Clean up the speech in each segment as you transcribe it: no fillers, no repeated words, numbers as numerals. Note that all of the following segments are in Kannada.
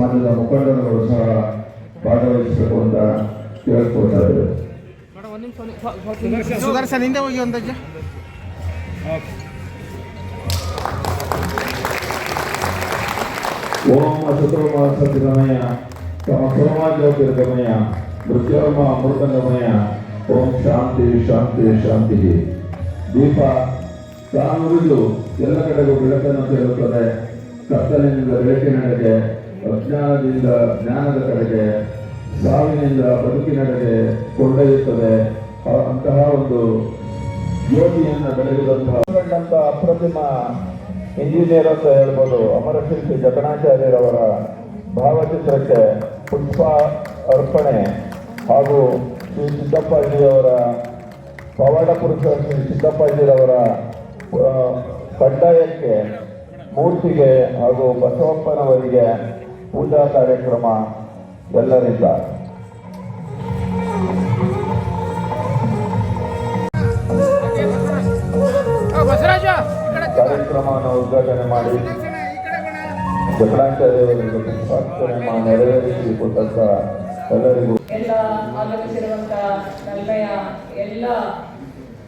ಸಮಾಜದ ಮುಖಂಡರುಗಳು ಸಹ ಭಾಗವಹಿಸಬೇಕು ಅಂತ ಕೇಳ್ಕೊಳ್ತಾ ಇದ್ದೇವೆ. ಸುದರ್ಶನ್ ಹಿಂದೆ ಹೋಗಿ ಒಂದಜ್ಜ. ಓಂ ಅಸತೋಮ ಸದ್ಗಮಯ ತಮಸೋಮ ಜ್ಯೋತಿರ್ಗಮಯ ಮೃತ್ಯೋರ್ಮ ಅಮೃತಂಗಮಯ. ಓಂ ಶಾಂತಿ ಶಾಂತಿ ಶಾಂತಿ. ದೀಪ ತಾನುರಿದು ಎಲ್ಲ ಕಡೆಗೂ ಬೆಳಕನ್ನು ತೇರುತ್ತದೆ. ಕತ್ತಲಿನಿಂದ ಬೆಳಕಿನೆಡೆಗೆ, ಅಜ್ಞಾನದಿಂದ ಜ್ಞಾನದ ಕಡೆಗೆ, ಸಾವಿನಿಂದ ಬದುಕಿನೆಡೆಗೆ ಕೊಂಡೊಯ್ಯುತ್ತದೆ. ಅಂತಹ ಒಂದು ಜ್ಯೋತಿಯನ್ನು ಬೆಳಗಿದಂತಹ ಅಪ್ರತಿಮ ಇಂಜಿನಿಯರ್ ಅಂತ ಹೇಳ್ಬೋದು. ಅಮರಶಿಲ್ಪಿ ಜಕಣಾಚಾರ್ಯರವರ ಭಾವಚಿತ್ರಕ್ಕೆ ಪುಷ್ಪ ಅರ್ಪಣೆ ಹಾಗೂ ಶ್ರೀ ಸಿದ್ದಪ್ಪಾಜಿಯವರ ಪವಾಡ ಪುರುಷ ಶ್ರೀ ಸಿದ್ದಪ್ಪಾಜಿರವರ ಕಡ್ಡಾಯಕ್ಕೆ ಮೂರ್ತಿಗೆ ಹಾಗೂ ಬಸವಪ್ಪನವರಿಗೆ ಪೂಜಾ ಕಾರ್ಯಕ್ರಮ ಎಲ್ಲರಿಂದ. ಕಾರ್ಯಕ್ರಮವನ್ನು ಉದ್ಘಾಟನೆ ಮಾಡಿ ಜಕಣಾಚಾರ್ಯವರಿಗೆ ಪುಷ್ಪಾರ್ಚನೆ ನೆರವೇರಿಸಿ ಕೊಟ್ಟಂತ ಎಲ್ಲರಿಗೂ, ಎಲ್ಲ ಆಗಮಿಸಿರುವಂತಹ ನಲ್ಮೆಯ ಎಲ್ಲ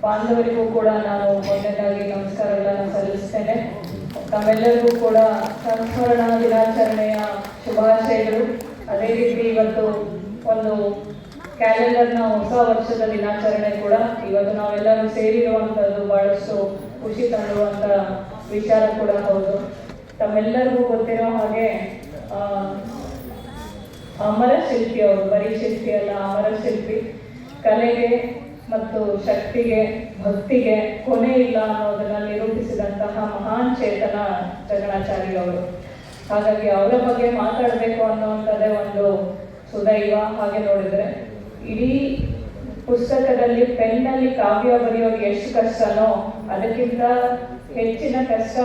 ಬಾಂಧವರಿಗೂ ಕೂಡ ನಾನು ಮೊದಲನೇದಾಗಿ ನಮಸ್ಕಾರಗಳನ್ನು ಸಲ್ಲಿಸ್ತೇನೆ. ತಮ್ಮೆಲ್ಲರಿಗೂ ಕೂಡ ಸಂಸ್ಮರಣಾ ದಿನಾಚರಣೆಯ ಶುಭಾಶಯಗಳು. ಅದೇ ರೀತಿ ಇವತ್ತು ಒಂದು ಕ್ಯಾಲೆಂಡರ್ನ ಹೊಸ ವರ್ಷದ ದಿನಾಚರಣೆ ಕೂಡ ಇವತ್ತು ನಾವೆಲ್ಲರೂ ಸೇರಿರುವಂಥದ್ದು ಬಹಳಷ್ಟು ಖುಷಿ ತಂದುವಂಥ ವಿಚಾರ ಕೂಡ ಹೌದು. ತಮ್ಮೆಲ್ಲರಿಗೂ ಗೊತ್ತಿರೋ ಹಾಗೆ ಅಮರ ಶಿಲ್ಪಿ ಅವರು, ಬರೀ ಶಿಲ್ಪಿ ಅಲ್ಲ, ಅಮರ ಶಿಲ್ಪಿ. ಕಲೆಗೆ ಮತ್ತು ಶಕ್ತಿಗೆ, ಭಕ್ತಿಗೆ ಕೊನೆ ಇಲ್ಲ ಅನ್ನೋದನ್ನ ನಿರೂಪಿಸಿದಂತಹ ಮಹಾನ್ ಚೇತನ ಜಕಣಾಚಾರ್ಯರವರು. ಹಾಗಾಗಿ ಅವರ ಬಗ್ಗೆ ಮಾತಾಡಬೇಕು ಅನ್ನುವಂಥದ್ದೇ ಒಂದು ಸುದೈವ. ಹಾಗೆ ನೋಡಿದ್ರೆ ಇಡೀ ಪುಸ್ತಕದಲ್ಲಿ ಪೆನ್ನಲ್ಲಿ ಕಾವ್ಯ ಬರೆಯೋಕೆ ಎಷ್ಟು ಕಷ್ಟನೋ ಅದಕ್ಕಿಂತ ಹೆಚ್ಚಿನ ಕಷ್ಟ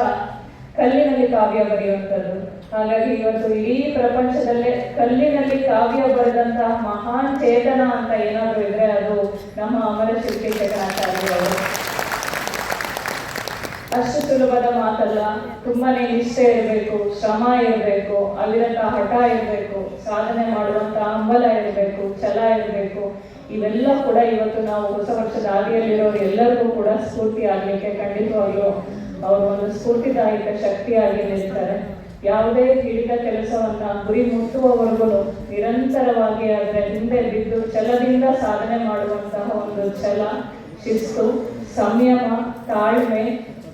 ಕಲ್ಲಿನಲ್ಲಿ ಕಾವ್ಯ ಬರೆಯುವಂಥದ್ದು. ಹಾಗಾಗಿ ಇವತ್ತು ಇಡೀ ಪ್ರಪಂಚದಲ್ಲೇ ಕಲ್ಲಿನಲ್ಲಿ ಕಾವ್ಯ ಬರೆದಂತಹ ಮಹಾನ್ ಚೇತನ ಅಂತ ಏನಾದರೂ ಇದ್ರೆ ಅದು ನಮ್ಮ ಅಮರ ಶಿಲ್ಪಿ ಜಕಣಾಚಾರ್ಯರವರು. ಅಷ್ಟು ಸುಲಭದ ಮಾತಲ್ಲ. ತುಂಬಾನೇ ನಿಷ್ಠೆ ಇರಬೇಕು, ಶ್ರಮ ಇರಬೇಕು, ಅವಿರತ ಹಠ ಇರಬೇಕು, ಸಾಧನೆ ಮಾಡುವಂತ ಹಂಬಲ ಇರಬೇಕು, ಛಲ ಇರಬೇಕು. ಇವೆಲ್ಲ ಕೂಡ ಇವತ್ತು ನಾವು ಹೊಸ ವರ್ಷದ ಹಾದಿಯಲ್ಲಿರೋರು ಎಲ್ಲರಿಗೂ ಕೂಡ ಸ್ಫೂರ್ತಿ ಆಗ್ಲಿಕ್ಕೆ ಖಂಡಿತವಾಗ್ಲೂ ಅವರು ಒಂದು ಸ್ಫೂರ್ತಿದಾಯಕ ಶಕ್ತಿಯಾಗಿ ನಿಲ್ತಾರೆ. ಯಾವುದೇ ಹಿಡಿದ ಕೆಲಸವನ್ನ ಗುರಿ ಮುಟ್ಟುವವರೆಗೂ ನಿರಂತರವಾಗಿ ಅದರ ಹಿಂದೆ ಬಿದ್ದು ಛಲದಿಂದ ಸಾಧನೆ ಮಾಡುವಂತಹ ಒಂದು ಛಲ, ಶಿಸ್ತು, ಸಂಯಮ, ತಾಳ್ಮೆ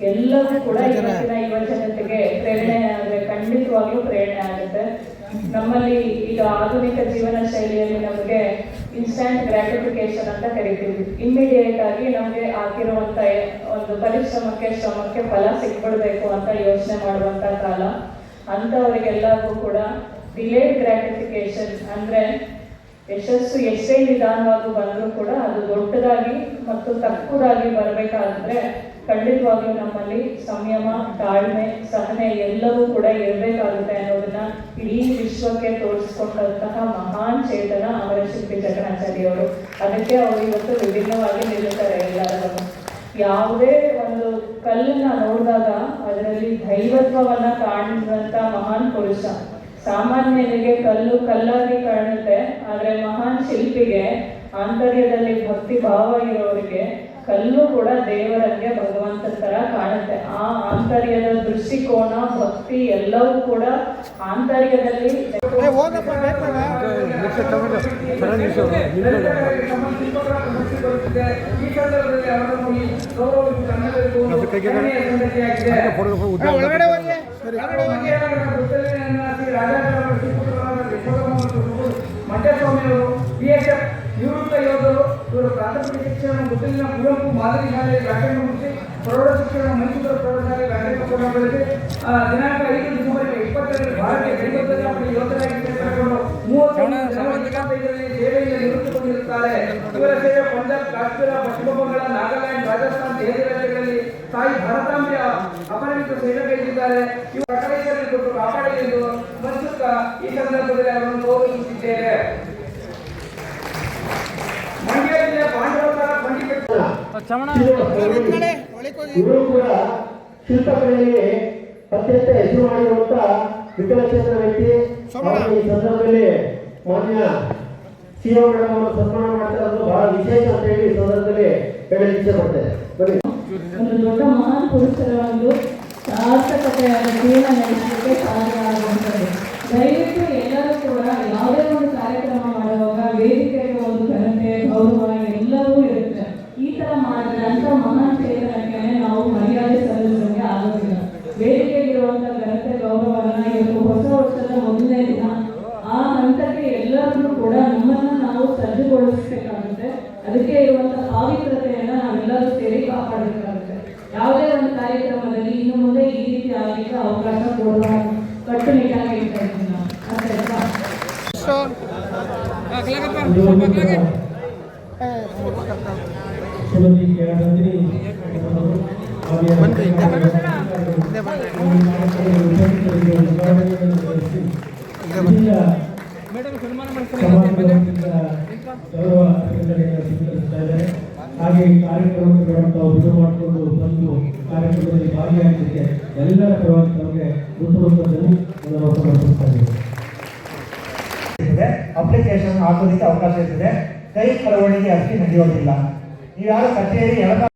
ಎಲ್ಲವೂ ಕೂಡ ಇವತ್ತಿನ ಯುವ ಜನತೆಗೆ ಪ್ರೇರಣೆ ಆದರೆ ಖಂಡಿತವಾಗ್ಲೂ ಪ್ರೇರಣೆ ಆಗುತ್ತೆ. ನಮ್ಮಲ್ಲಿ ಈಗ ಆಧುನಿಕ ಜೀವನ ಶೈಲಿಯಲ್ಲಿ ನಮಗೆ ಇನ್ಸ್ಟಂಟ್ ಗ್ರಾಟಿಫಿಕೇಶನ್ ಅಂತ ಕರಿತೀವಿ. ಇಮ್ಮಿಡಿಯೇಟ್ ಆಗಿ ನಮಗೆ ಹಾಕಿರುವಂತ ಒಂದು ಶ್ರಮಕ್ಕೆ ಫಲ ಸಿಕ್ಬಿಡ್ಬೇಕು ಅಂತ ಯೋಚನೆ ಮಾಡುವಂತ ಕಾಲ. ಅಂಥವರಿಗೆಲ್ಲರಿಗೂ ಕೂಡ ಡಿಲೇಡ್ ಗ್ರಾಟಿಫಿಕೇಶನ್ ಅಂದ್ರೆ ಯಶಸ್ಸು ಎಷ್ಟೇ ನಿಧಾನವಾಗಿ ಬಂದರೂ ಕೂಡ ಅದು ದೊಡ್ಡದಾಗಿ ಮತ್ತು ತಕ್ಕುದಾಗಿ ಬರಬೇಕಾದ್ರೆ ಖಂಡಿತವಾಗ್ಲೂ ನಮ್ಮಲ್ಲಿ ಸಂಯಮ, ತಾಳ್ಮೆ, ಸಹನೆ ಎಲ್ಲವೂ ಕೂಡ ಇರಬೇಕಾಗುತ್ತೆ ಅನ್ನೋದನ್ನ ಇಡೀ ವಿಶ್ವಕ್ಕೆ ತೋರಿಸ್ಕೊಂಡಂತಹ ಮಹಾನ್ ಚೇತನ ಅಮರ ಶಿಲ್ಪಿ ಜಕಣಾಚಾರ್ಯವರು. ಅದಕ್ಕೆ ಅವರು ಇವತ್ತು ವಿಭಿನ್ನವಾಗಿ ನಿಲ್ಲುತ್ತಾರೆ ಎಲ್ಲರನ್ನು. ಯಾವುದೇ ಒಂದು ಕಲ್ಲನ್ನ ನೋಡಿದಾಗ ಅದರಲ್ಲಿ ದೈವತ್ವವನ್ನ ಕಾಣುವಂತ ಮಹಾನ್ ಪುರುಷ. ಸಾಮಾನ್ಯನಿಗೆ ಕಲ್ಲು ಕಲ್ಲಾಗಿ ಕಾಣುತ್ತೆ, ಆದ್ರೆ ಮಹಾನ್ ಶಿಲ್ಪಿಗೆ ಆಂತರ್ಯದಲ್ಲಿ ಭಕ್ತಿ ಭಾವ ಇರೋರಿಗೆ ಕಲ್ಲು ಕೂಡ ದೇವರಂಗೆ ಭಗವಂತನ ತರ ಕಾಣುತ್ತೆ. ಆ ಆಂತರ್ಯದ ದೃಷ್ಟಿಕೋನ, ಭಕ್ತಿ ಎಲ್ಲವೂ ಕೂಡ ಆಂತರ್ಯದಲ್ಲಿ ಮಂಡ್ಯಸ್ವಾಮಿಯವರು BSF ನಿವೃತ್ತ ಯೋಧರು. ಇವರು ಪ್ರಾಥಮಿಕ ಶಿಕ್ಷಣ ಮುತ್ತಲಿನ ಕುವೆಂಪು ಮಾದರಿ ಶಾಲೆಯಲ್ಲಿ ವ್ಯಾಖ್ಯಾನ ಮುಗಿಸಿ ಪ್ರೌಢ ಶಿಕ್ಷಣ ಮೈಸೂರು ಪ್ರೌಢಶಾಲೆ ವ್ಯಾಖ್ಯಾನ ಬೆಳೆಸಿ ದಿನಾಂಕ 5 ಡಿಸೆಂಬರ್ 2022 ಭಾರತೀಯ ಗಡಿಭದ್ರತಾ ಯೋಧರಾಗಿ ಸೇರ್ಪಡೆಗೊಂಡು 30 ಜನವರಿ 2025ರಲ್ಲಿ ಸೇವೆಯಿಂದ ನಿವೃತ್ತಿಗೊಂಡಿರುತ್ತಾರೆ. ಇವರ ಸೇವೆ ಪಂಜಾಬ್, ಕಾಶ್ಮೀರ, ಪಶ್ಚಿಮ ಬಂಗಾಳ, ನಾಗಾಲ್ಯಾಂಡ್, ರಾಜಸ್ಥಾನ, ದೆಹಲಿ ರಾಜ್ಯಗಳಲ್ಲಿ ತಾಯಿ ಭಾರತಾಂಬೆಯ ಅಪರಿಮಿತ ಸೇವೆ ಕೈದಿದ್ದಾರೆ. ಇವರು ಅಕಲೇಶ್ವರಲ್ಲಿ ಕೊಟ್ಟು ಕಾಪಾಡಿ ಎಂದು ಮನ್ಸುತ್ತ ಈ ಸಂದರ್ಭದಲ್ಲಿ ಅವರನ್ನು ಗೌರವಿಸುತ್ತಿದ್ದೇವೆ. ಮಂಡ್ಯ ಜಿಲ್ಲೆ ಪಾಂಡವರ ಪಂಡಿತ ಇವರು ಕೂಡ ಶಿಲ್ಪಕಲೆಯಲ್ಲಿ ಅತ್ಯಂತ ಹೆಸರು ಮಾಡಿರುವಂತ ವಿಕಲಚೇತನ ವ್ಯಕ್ತಿ. ಅವರಿಗೆ ಈ ಸಂದರ್ಭದಲ್ಲಿ ಮಾನ್ಯ ಸಿಒ ಮೇಡಮ್ ಅವರು ಸನ್ಮಾನ ಮಾಡ್ತಾರೆ. ಬಹಳ ವಿಶೇಷ ಅಂತ ಹೇಳಿ ಈ ಸಂದರ್ಭದಲ್ಲಿ ಹೇಳಲಿಕ್ಕೆ ಇಚ್ಛೆ ಪಡ್ತೇನೆ. ಬನ್ನಿ. ಒಂದು ದೊಡ್ಡ ಮಹಾನ್ ಪುರುಷರ ಒಂದು ಸಾರ್ಥಕತೆಯಾದ ಜೀವನ ನಡೆಸಲಿಕ್ಕೆ ಸಾಧ್ಯ ಆಗುವಂಥದ್ದು. ದಯವಿಟ್ಟು ಎಲ್ಲರೂ ಕೂಡ ಯಾವುದೇ ಒಂದು ಕಾರ್ಯಕ್ರಮ ಮಾಡುವಾಗ ವೇದಿಕೆಗೆ ಒಂದು ಘನತೆ ಗೌರವ ಎಲ್ಲವೂ ಇರುತ್ತೆ. ಈ ತರ ಮಾಡಿದ್ರೆ ಅಂತ ಮಹಾನ್ ಚೇತನಕ್ಕೆ ನಾವು ಮರ್ಯಾದೆ ಸಲ್ಲಿಸೋಕೆ ಆಗೋದಿಲ್ಲ. ವೇದಿಕೆಗಿರುವಂತ ಘನತೆ ಗೌರವನ ಇವತ್ತು ಹೊಸ ವರ್ಷದ ಮೊದಲನೇ ದಿನ ಆ ಹಂತಕ್ಕೆ ಎಲ್ಲರೂ ಕೂಡ ನಮ್ಮನ್ನ ನಾವು ಸಜ್ಜುಗೊಳಿಸಬೇಕಾಗುತ್ತೆ. ಅದಕ್ಕೆ ಇರುವಂತ ಪಾವಿತ್ರತೆಯನ್ನ ನಾವೆಲ್ಲರೂ ಸೇರಿ ಕಾಪಾಡಬೇಕಾಗುತ್ತೆ. ಯಾವುದೇ ಒಂದು ಕಾರ್ಯಕ್ರಮದಲ್ಲಿ ಇನ್ನು ಮುಂದೆ ಈ ರೀತಿ ಆಗಲಿಕ್ಕೆ ಅವಕಾಶ ಕೊಡುವ ಕಟ್ಟುನಿಟ್ಟಾಗಿ ಹೇಳ್ತಾ ಇದ್ದೀನಿ ನಾನು. ಹಾಗೆ ಈ ಕಾರ್ಯಕ್ರಮಕ್ಕೆ ತಾವು ಬಿಡು ಮಾಡಿಕೊಂಡು ಬಂದು ಕಾರ್ಯಕ್ರಮದಲ್ಲಿ ಭಾಗಿಯಾಗಿದ್ದಕ್ಕೆ ಎಲ್ಲರ ಪರವಾಗಿ ತಮಗೆ ಉತ್ತಮವಾಗಿ ಸಮರ್ಪಿಸ್ತಾರೆ. ಅಪ್ಲಿಕೇಶನ್ ಹಾಕೋದಕ್ಕೆ ಅವಕಾಶ ಇರ್ತದೆ. ಕೈ ಬರವಣಿಗೆ ಅಷ್ಟೇ ನಡೆಯೋದಿಲ್ಲ. ನೀವು ಯಾರು ಕಚೇರಿ